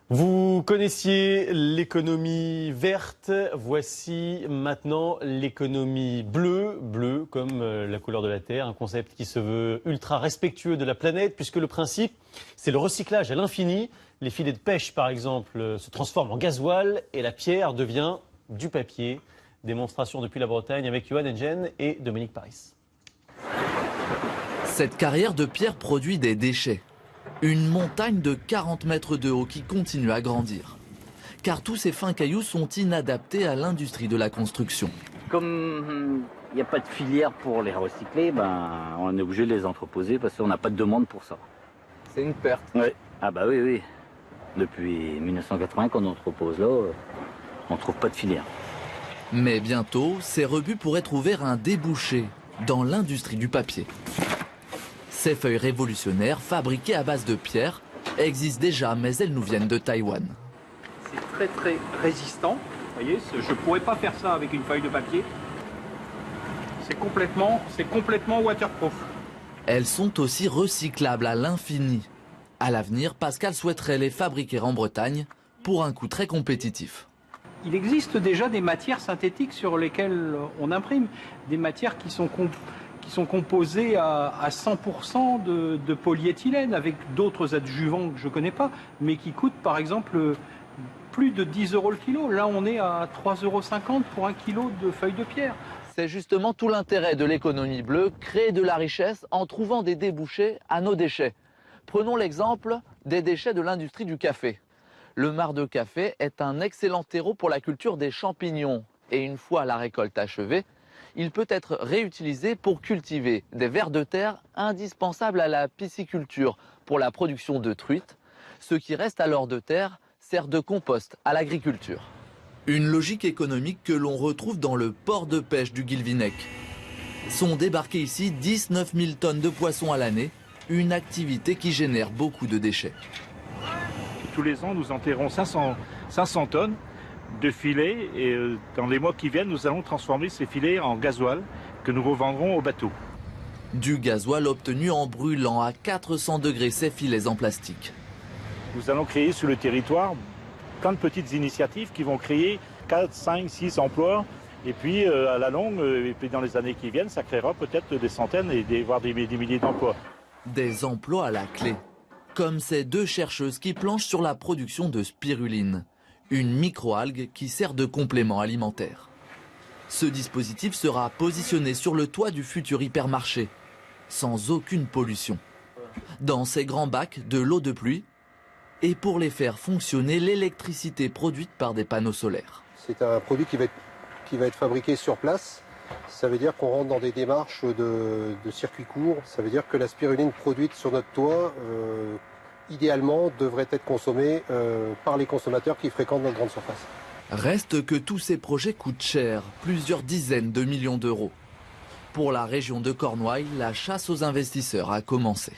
Vous connaissiez l'économie verte, voici maintenant l'économie bleue, bleue comme la couleur de la Terre, un concept qui se veut ultra respectueux de la planète puisque le principe c'est le recyclage à l'infini. Les filets de pêche par exemple se transforment en gasoil et la pierre devient du papier. Démonstration depuis la Bretagne avec Johan Engen et Dominique Paris. Cette carrière de pierre produit des déchets. Une montagne de 40 mètres de haut qui continue à grandir. Car tous ces fins cailloux sont inadaptés à l'industrie de la construction. Comme il n'y a pas de filière pour les recycler, on est obligé de les entreposer parce qu'on n'a pas de demande pour ça. C'est une perte. Ouais. Ah bah oui, oui. Depuis 1980 qu'on entrepose là, on ne trouve pas de filière. Mais bientôt, ces rebuts pourraient trouver un débouché dans l'industrie du papier. Ces feuilles révolutionnaires, fabriquées à base de pierre, existent déjà, mais elles nous viennent de Taïwan. C'est très résistant. Vous voyez, je ne pourrais pas faire ça avec une feuille de papier. C'est complètement waterproof. Elles sont aussi recyclables à l'infini. À l'avenir, Pascal souhaiterait les fabriquer en Bretagne pour un coût très compétitif. Il existe déjà des matières synthétiques sur lesquelles on imprime, des matières qui sont composées à 100% de polyéthylène, avec d'autres adjuvants que je ne connais pas, mais qui coûtent par exemple plus de 10 € le kilo. Là, on est à 3,50 € pour un kilo de feuilles de pierre. C'est justement tout l'intérêt de l'économie bleue, créer de la richesse en trouvant des débouchés à nos déchets. Prenons l'exemple des déchets de l'industrie du café. Le marc de café est un excellent terreau pour la culture des champignons. Et une fois la récolte achevée, il peut être réutilisé pour cultiver des vers de terre indispensables à la pisciculture pour la production de truites. Ce qui reste alors de terre sert de compost à l'agriculture. Une logique économique que l'on retrouve dans le port de pêche du Guilvinec. Sont débarquées ici 19 000 tonnes de poissons à l'année, une activité qui génère beaucoup de déchets. Tous les ans, nous enterrons 500 tonnes de filets et dans les mois qui viennent, nous allons transformer ces filets en gasoil que nous revendrons au bateau. Du gasoil obtenu en brûlant à 400 degrés ces filets en plastique. Nous allons créer sur le territoire plein de petites initiatives qui vont créer 4, 5, 6 emplois. Et puis à la longue, et puis dans les années qui viennent, ça créera peut-être des centaines et voire des milliers d'emplois. Des emplois à la clé. Comme ces deux chercheuses qui planchent sur la production de spiruline, une microalgue qui sert de complément alimentaire. Ce dispositif sera positionné sur le toit du futur hypermarché, sans aucune pollution. Dans ces grands bacs, de l'eau de pluie, et pour les faire fonctionner, l'électricité produite par des panneaux solaires. C'est un produit qui va être fabriqué sur place. Ça veut dire qu'on rentre dans des démarches de circuit court. Ça veut dire que la spiruline produite sur notre toit, idéalement, devrait être consommée par les consommateurs qui fréquentent notre grande surface. Reste que tous ces projets coûtent cher, plusieurs dizaines de millions d'euros. Pour la région de Cornouailles, la chasse aux investisseurs a commencé.